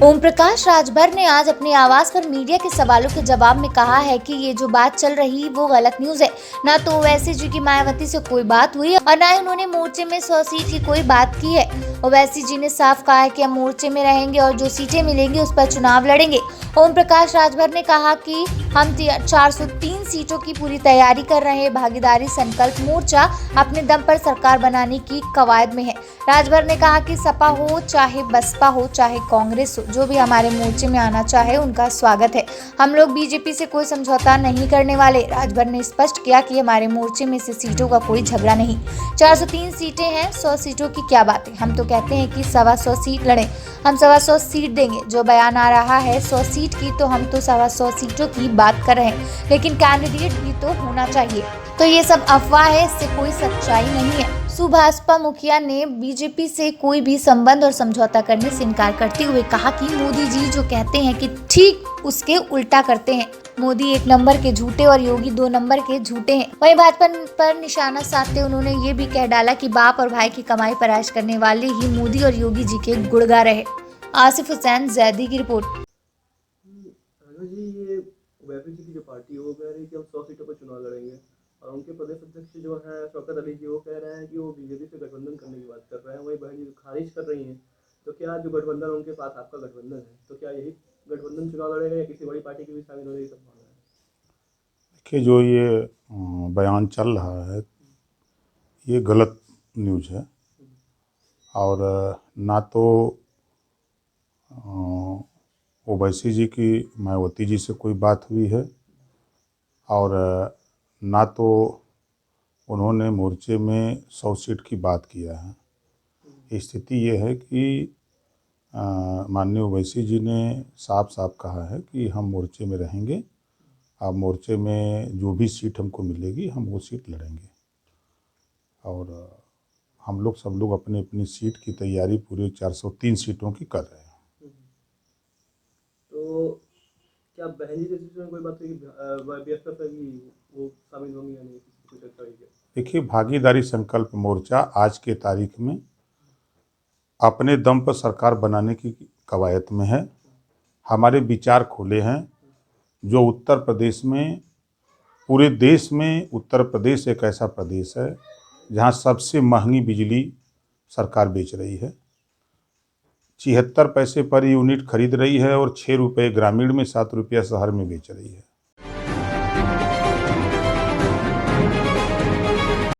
ओम प्रकाश राजभर ने आज अपने आवास पर मीडिया के सवालों के जवाब में कहा है कि ये जो बात चल रही वो गलत न्यूज है। ना तो ओवैसी जी की मायावती से कोई बात हुई और ना ही उन्होंने मोर्चे में 100 सीट की कोई बात की है। ओवैसी जी ने साफ कहा है कि हम मोर्चे में रहेंगे और जो सीटें मिलेंगी उस पर चुनाव लड़ेंगे। ओम प्रकाश राजभर ने कहा कि हम 403 सीटों की पूरी तैयारी कर रहे हैं। भागीदारी संकल्प मोर्चा अपने दम पर सरकार बनाने की कवायद में है। राजभर ने कहा कि सपा हो चाहे बसपा हो चाहे कांग्रेस हो, जो भी हमारे मोर्चे में आना चाहे उनका स्वागत है। हम लोग बीजेपी से कोई समझौता नहीं करने वाले। राजभर ने स्पष्ट किया कि हमारे मोर्चे में से सीटों का कोई झगड़ा नहीं। 403 सीटें हैं, 100 सीटों की क्या बात है। हम तो कहते हैं कि 125 सीट लड़ें। हम 125 सीट देंगे। जो बयान आ रहा है 100 सीट की, तो हम तो 125 सीटों की बात कर रहे हैं, लेकिन कैंडिडेट भी तो होना चाहिए। तो ये सब अफवाह है, इससे कोई सच्चाई नहीं है। सुभाषपा मुखिया ने बीजेपी से कोई भी संबंध और समझौता करने से इनकार करते हुए कहा कि मोदी जी जो कहते हैं कि ठीक उसके उल्टा करते हैं। मोदी 1 नंबर के झूठे और योगी 2 नंबर के झूठे हैं। वहीं भाजपा पर निशाना साधते उन्होंने ये भी कह डाला कि बाप और भाई की कमाई पर ऐश करने वाले ही मोदी और योगी जी के गुण गा रहे। आसिफ हुसैन जैदी की रिपोर्ट। जी, ये ओवैसी जी की जो पार्टी है वो कह रही है कि हम 100 सीटों पर चुनाव लड़ेंगे और उनके प्रदेश अध्यक्ष जो है शौकत अली जी वो कह रहे हैं कि वो बीजेपी से गठबंधन करने की बात कर रहे हैं। वही बहन जी खारिज कर रही हैं। तो क्या जो गठबंधन उनके पास आपका गठबंधन है, तो क्या यही गठबंधन चुनाव लड़ेगा या किसी बड़ी पार्टी की भी शामिल होने की संभावना है? देखिए, जो ये बयान चल रहा है ये गलत न्यूज़ है और ना तो ओवैसी जी की मायावती जी से कोई बात हुई है और ना तो उन्होंने मोर्चे में 100 सीट की बात किया है। स्थिति ये है कि माननीय ओवैसी जी ने साफ साफ कहा है कि हम मोर्चे में रहेंगे। अब मोर्चे में जो भी सीट हमको मिलेगी हम वो सीट लड़ेंगे और हम लोग सब लोग अपनी अपनी सीट की तैयारी पूरे 403 सीटों की कर रहे हैं। तो क्या बहन जी से इसमें कोई बात हुई बीएसएफ की वो शामिल होंगी या नहीं, कुछ चर्चा हुई क्या? देखिए, भागीदारी संकल्प मोर्चा आज के तारीख में अपने दम पर सरकार बनाने की कवायद में है। हमारे विचार खुले हैं। जो उत्तर प्रदेश में, पूरे देश में उत्तर प्रदेश एक ऐसा प्रदेश है जहां सबसे महंगी बिजली सरकार बेच रही है। 76 पैसे पर यूनिट खरीद रही है और 6 रुपये ग्रामीण में, 7 रुपया शहर में बेच रही है।